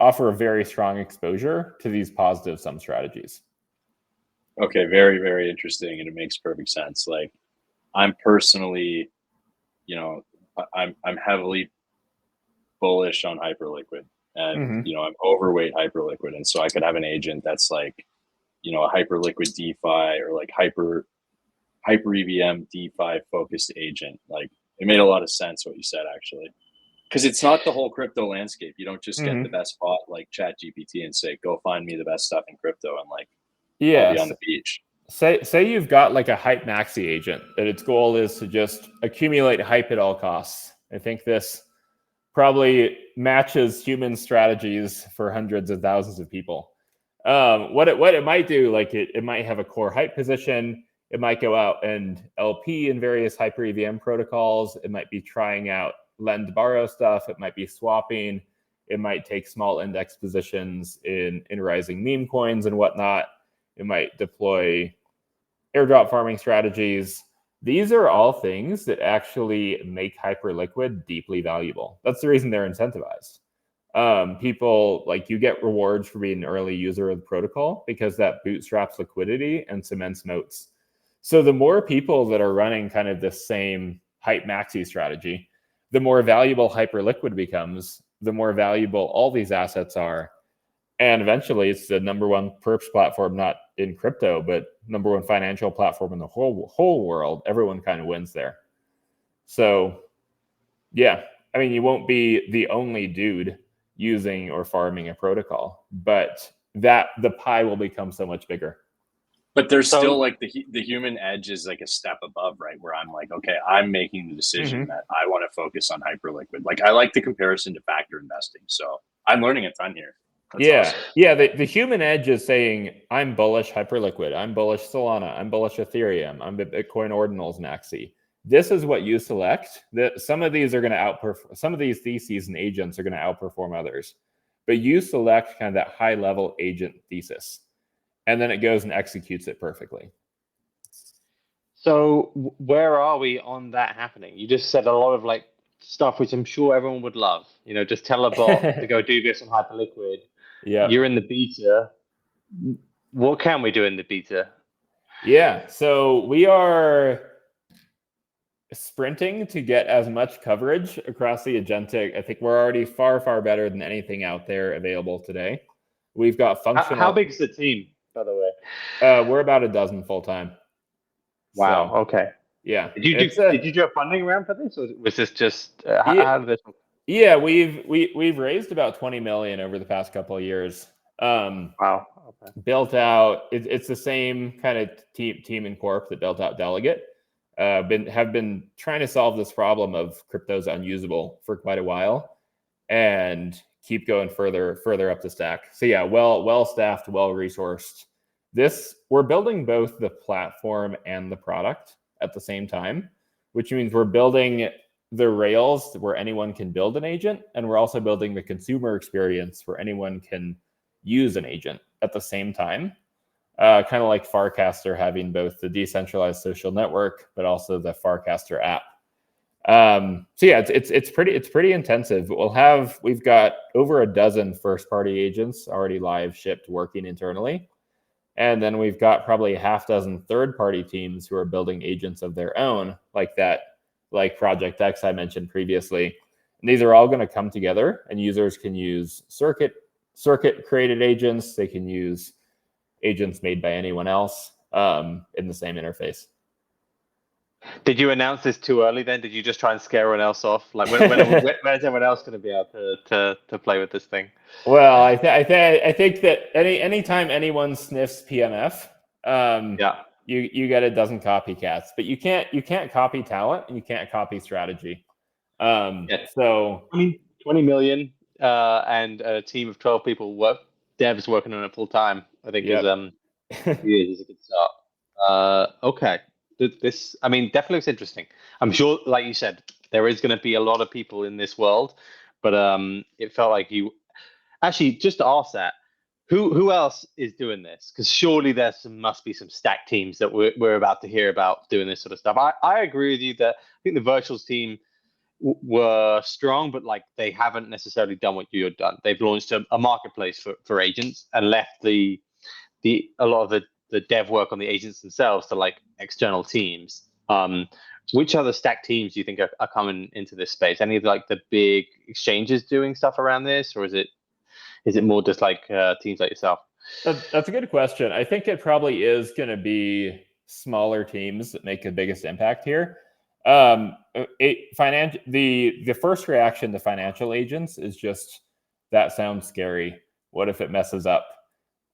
offer a very strong exposure to these positive sum strategies. Okay, very, very interesting, and it makes perfect sense. Like, I'm personally, I'm heavily bullish on hyperliquid, and I'm overweight hyperliquid, and so I could have an agent that's like, a hyperliquid DeFi or like hyper EVM DeFi focused agent. Like, it made a lot of sense what you said, actually, because it's not the whole crypto landscape. You don't just get the best bot like ChatGPT and say, go find me the best stuff in crypto, and like, I'll be on the beach. Say you've got like a hype maxi agent that its goal is to just accumulate hype at all costs. I think this probably matches human strategies for hundreds of thousands of people. What it might do, like it might have a core hype position. It might go out and LP in various hyper EVM protocols. It might be trying out lend borrow stuff. It might be swapping. It might take small index positions in rising meme coins and whatnot. It might deploy airdrop farming strategies. These are all things that actually make hyperliquid deeply valuable. That's the reason they're incentivized. People, like, you get rewards for being an early user of the protocol because that bootstraps liquidity and cements moats. So the more people that are running kind of the same hype maxi strategy, the more valuable hyperliquid becomes, the more valuable all these assets are. And eventually it's the number one perps platform, not in crypto, but number one financial platform in the whole world. Everyone kind of wins there. So yeah, I mean, you won't be the only dude using or farming a protocol, but that the pie will become so much bigger. But there's still like the human edge is like a step above, right? Where I'm like, okay, I'm making the decision that I want to focus on hyperliquid. Like, I like the comparison to factor investing. So I'm learning a ton here. That's awesome. Yeah. The human edge is saying, I'm bullish hyperliquid, I'm bullish Solana, I'm bullish Ethereum, I'm Bitcoin ordinals maxi. This is what you select. Some of these are going to outperform. Some of these theses and agents are going to outperform others, but you select kind of that high level agent thesis, and then it goes and executes it perfectly. So where are we on that happening? You just said a lot of like stuff which I'm sure everyone would love. Just tell a bot to go do this on hyperliquid. Yeah, you're in the beta. What can we do in the beta? Yeah, so we are sprinting to get as much coverage across the agentic. I think we're already far, far better than anything out there available today. We've got functional. How big is the team, by the way? We're about a dozen full time. Wow. So, okay. Yeah. Did you do a funding round for this, or was this just how did this? Yeah, we've raised about 20 million over the past couple of years. Wow. Okay. Built out. It's the same kind of team and corp that built out Delegate. Have been trying to solve this problem of crypto's unusable for quite a while, and keep going further up the stack. So yeah, well staffed, well resourced. We're building both the platform and the product at the same time, which means we're building the rails where anyone can build an agent, and we're also building the consumer experience where anyone can use an agent at the same time. Kind of like Farcaster having both the decentralized social network, but also the Farcaster app. So yeah, it's pretty intensive. We've got over a dozen first-party agents already live shipped working internally. And then we've got probably a half dozen third-party teams who are building agents of their own, like Project X I mentioned previously. And these are all going to come together, and users can use circuit created agents. They can use agents made by anyone else in the same interface. Did you announce this too early then? Did you just try and scare everyone else off? Like when is everyone else going to be able to play with this thing? Well, I think that anytime anyone sniffs PMF, you get a dozen copycats, but you can't copy talent and you can't copy strategy. So 20 million and a team of 12 people devs working on it full time, I think is a good start. Okay. This, I mean, definitely looks interesting. I'm sure, like you said, there is going to be a lot of people in this world, but it felt like you actually just to ask that. Who else is doing this? Because surely must be some stack teams that we're about to hear about doing this sort of stuff. I agree with you that I think the virtuals team were strong, but like they haven't necessarily done what you had done. They've launched a marketplace for agents and left a lot of the dev work on the agents themselves to like external teams. Which other stack teams do you think are coming into this space? Any of like the big exchanges doing stuff around this, or is it more just like teams like yourself? That's a good question. I think it probably is going to be smaller teams that make the biggest impact here. The first reaction to financial agents is just, that sounds scary. What if it messes up?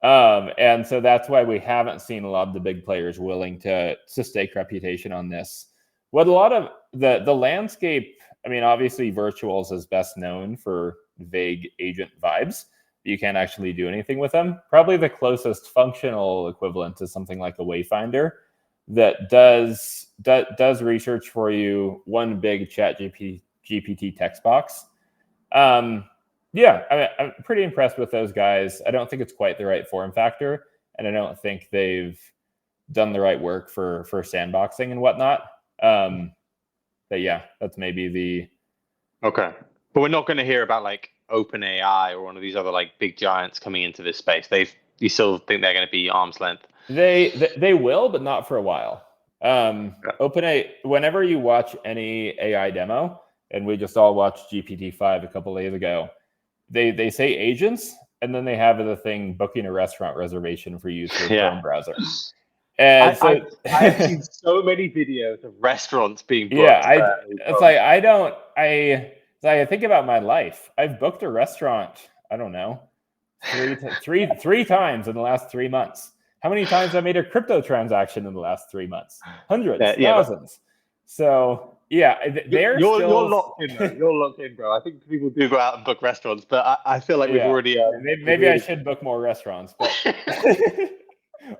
And so that's why we haven't seen a lot of the big players willing to stake reputation on this. What a lot of the landscape, I mean, obviously virtuals is best known for vague agent vibes. You can't actually do anything with them. Probably the closest functional equivalent is something like a Wayfinder that does research for you, one big GPT text box. Yeah, I'm pretty impressed with those guys. I don't think it's quite the right form factor, and I don't think they've done the right work for sandboxing and whatnot. But yeah, that's maybe the... Okay. But we're not going to hear about like OpenAI or one of these other like big giants coming into this space. You still think they're going to be arm's length? They will, but not for a while. OpenAI, whenever you watch any AI demo, and we just all watched GPT-5 a couple days ago, they say agents, and then they have the thing booking a restaurant reservation for you through a Chrome browser. And I've seen so many videos of restaurants being booked. Yeah, I think about my life. I've booked a restaurant, I don't know, three times in the last 3 months. How many times I made a crypto transaction in the last 3 months? Hundreds, thousands. So yeah, you're locked in, though. You're locked in, bro. I think people do go out and book restaurants, but I feel like we've already. Maybe I should book more restaurants, but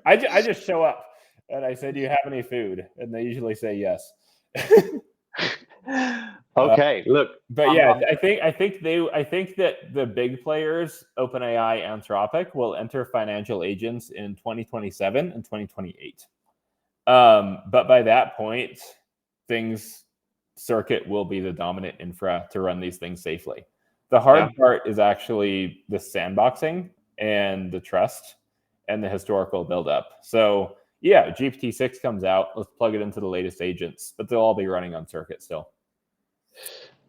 I just show up and I say, "Do you have any food?" And they usually say yes. Okay, look, but yeah, I think that the big players, OpenAI, Anthropic, will enter financial agents in 2027 and 2028. But by that point, Circuit will be the dominant infra to run these things safely. The hard part is actually the sandboxing and the trust and the historical buildup. So yeah, GPT-6 comes out. Let's plug it into the latest agents, but they'll all be running on Circuit still.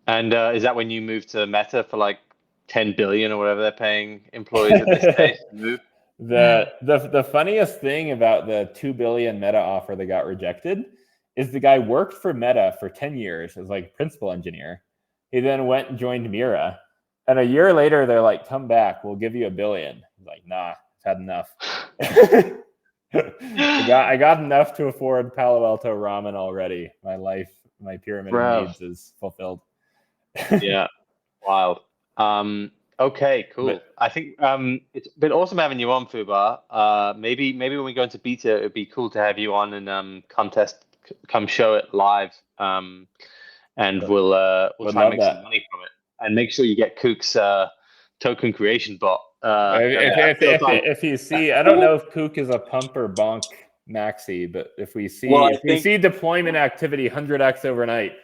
And is that when you move to Meta for like 10 billion or whatever they're paying employees at this stage to move? The funniest thing about the 2 billion Meta offer that got rejected is the guy worked for Meta for 10 years as like principal engineer. He then went and joined Mira. And a year later, they're like, come back. We'll give you $1 billion. He's like, nah, I've had enough. I got enough to afford Palo Alto ramen already. My pyramid of needs is fulfilled. Yeah, wild. Okay, cool. But- I think it's been awesome having you on, Fubar. Maybe when we go into beta, it'd be cool to have you on and come show it live. And we'll try and make some money from it. And make sure you get Kook's token creation bot. If you see, I don't know if Kook is a pump or bonk maxi, but if we see deployment activity 100x overnight,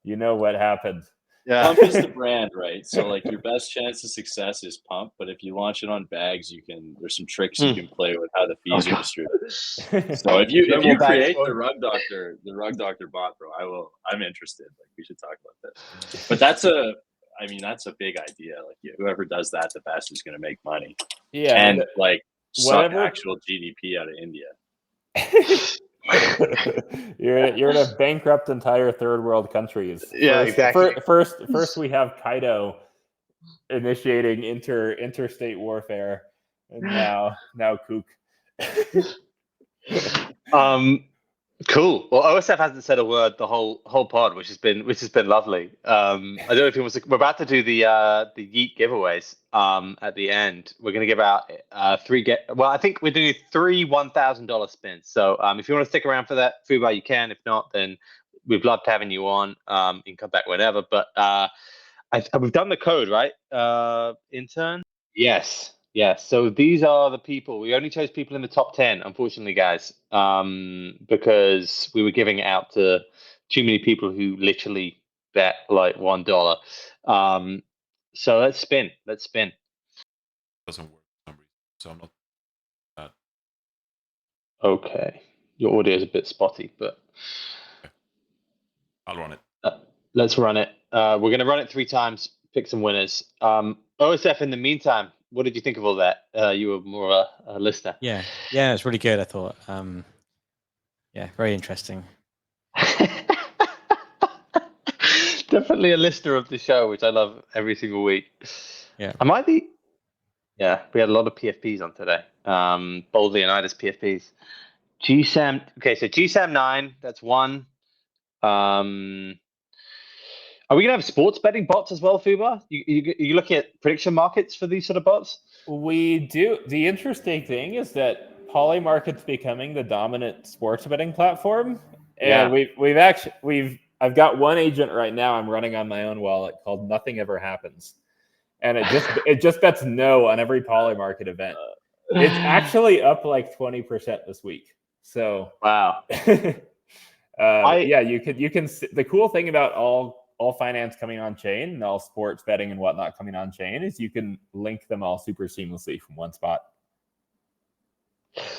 you know what happened. Yeah. Pump is the brand, right? So like your best chance of success is pump, but if you launch it on bags, there's some tricks you can play with how the fees are distributed. So if you create the rug doctor bot, bro, I'm interested. Like we should talk about this. But that's a big idea. Like whoever does that the best is going to make money. Yeah, and like suck actual GDP out of India. You're gonna bankrupt entire third world countries. Yeah, exactly. First we have Kaido initiating interstate warfare, and now Kook. Cool. Well, OSF hasn't said a word the whole pod, which has been lovely. I don't know if we're about to do the YEET giveaways at the end. We're going to give out I think we're doing 3 $1,000 spins. So if you want to stick around for that, Fubar, you can. If not, then we've loved having you on. You can come back whenever. But we've done the code, right, intern? Yes. So these are the people. We only chose people in the top 10, unfortunately, guys, because we were giving it out to too many people who literally bet like $1. So let's spin. Doesn't work for some reason, so I'm not. Okay, your audio is a bit spotty, but Okay. I'll run it. Let's run it. We're going to run it 3 times. Pick some winners. OSF. In the meantime, what did you think of all that? You were more a listener. Yeah, it's really good. I thought. Very interesting. Definitely a listener of the show, which I love every single week. Yeah. Am I the? Yeah, we had a lot of PFPs on today. Boldly and Idas PFPs. GSAM. Okay, so GSAM 9. That's 1. Are we gonna have sports betting bots as well, Fubar? You looking at prediction markets for these sort of bots? We do. The interesting thing is that Polymarket's becoming the dominant sports betting platform, and I've got one agent right now I'm running on my own wallet called Nothing Ever Happens, and it just bets no on every Polymarket event. It's actually up like 20% this week. So wow. You can. The cool thing about all finance coming on chain and all sports betting and whatnot coming on chain is you can link them all super seamlessly from one spot.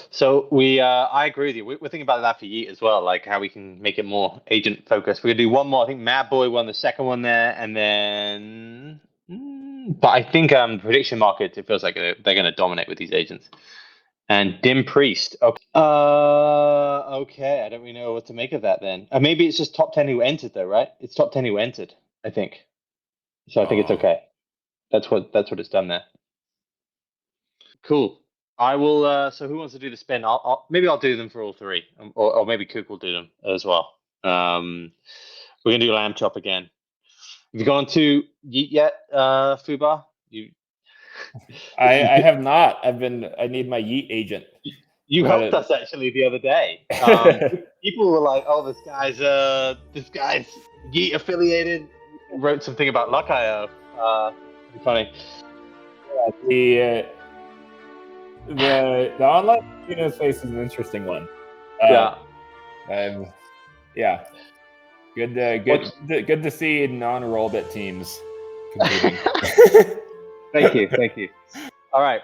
So I agree with you. We're thinking about that for YEET as well, like how we can make it more agent focused. We're gonna do one more. I think Mad Boy won the second one there, and then, but I think prediction markets, it feels like they're gonna dominate with these agents. And Dim Priest. Okay. Okay. I don't really know what to make of that then. Maybe it's just top 10 who entered though, right? It's top 10 who entered, I think. So I think it's okay. That's what it's done there. Cool. I will. So who wants to do the spin? Maybe I'll do them for all 3, or maybe Kook will do them as well. We're gonna do Lamb Chop again. Have you gone to YEET yet, Fubar? I have not. I need my YEET agent. You helped us actually the other day. People were like, "Oh, this guy's YEET affiliated." Wrote something about Luck.io. Funny. The online casino space is an interesting one. Good to see non-rollbit teams competing. Thank you. All right,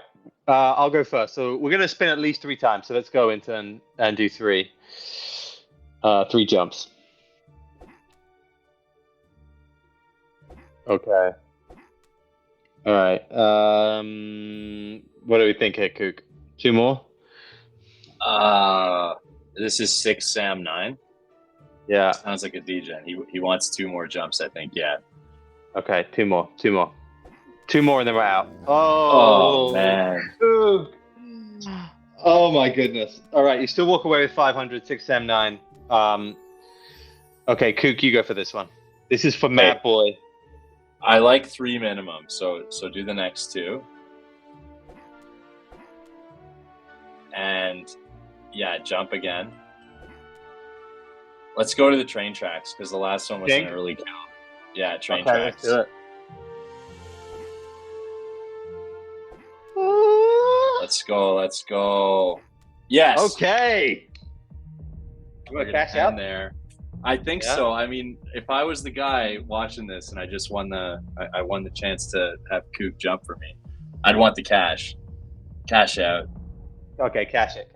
I'll go first. So we're gonna spin at least 3 times. So let's go into and do 3 jumps. Okay. All right. What do we think here, Kook? 2 more? This is 6 Sam 9. Yeah. Sounds like a DJ. He wants 2 more jumps, I think. Yeah. Okay, two more, and then we're out. Oh man. Cook. Oh my goodness. All right, you still walk away with 500, 679. Okay, Kook, you go for this one. This is for Matt Boy. I like 3 minimum, so do the next 2. And yeah, jump again. Let's go to the train tracks because the last one wasn't really count. Yeah, train tracks. Let's do it. Let's go. Yes. Okay. We're gonna cash end out there. I think so. I mean, if I was the guy watching this and I just won I won the chance to have Kook jump for me, I'd want the cash. Cash out. Okay, cash it.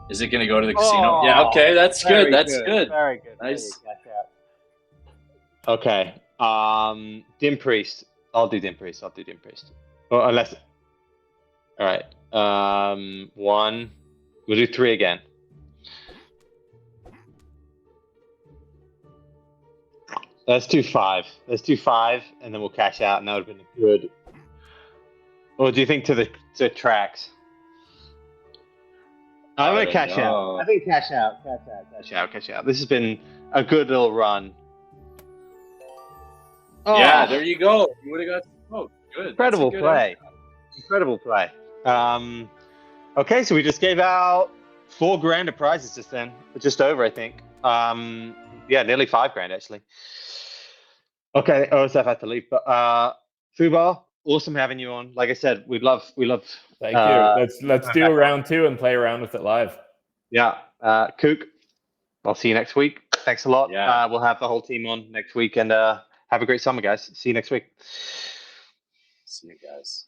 Is it gonna go to the casino? Yeah. Okay, that's good. That's good. Very good. Nice. Cash out. Okay. Dim Priest. I'll do Dim Priest. Or unless. All right. 1. We'll do 3 again. Let's do 5. And then we'll cash out, and that would have been good. Or do you think to the tracks? I'm gonna cash out. I think cash out. This has been a good little run. Oh, yeah, there you go. You would have got smoked. Good. Incredible play. Okay, so we just gave out $4,000 of prizes just over, I think. Yeah, nearly $5,000 actually. Okay, OSF had to leave, but Foobar, awesome having you on. Like I said, we love. Thank you. Let's do round 2 and play around with it live. Yeah, Kook, I'll see you next week. Thanks a lot. Yeah. We'll have the whole team on next week, and have a great summer, guys. See you next week. See you guys.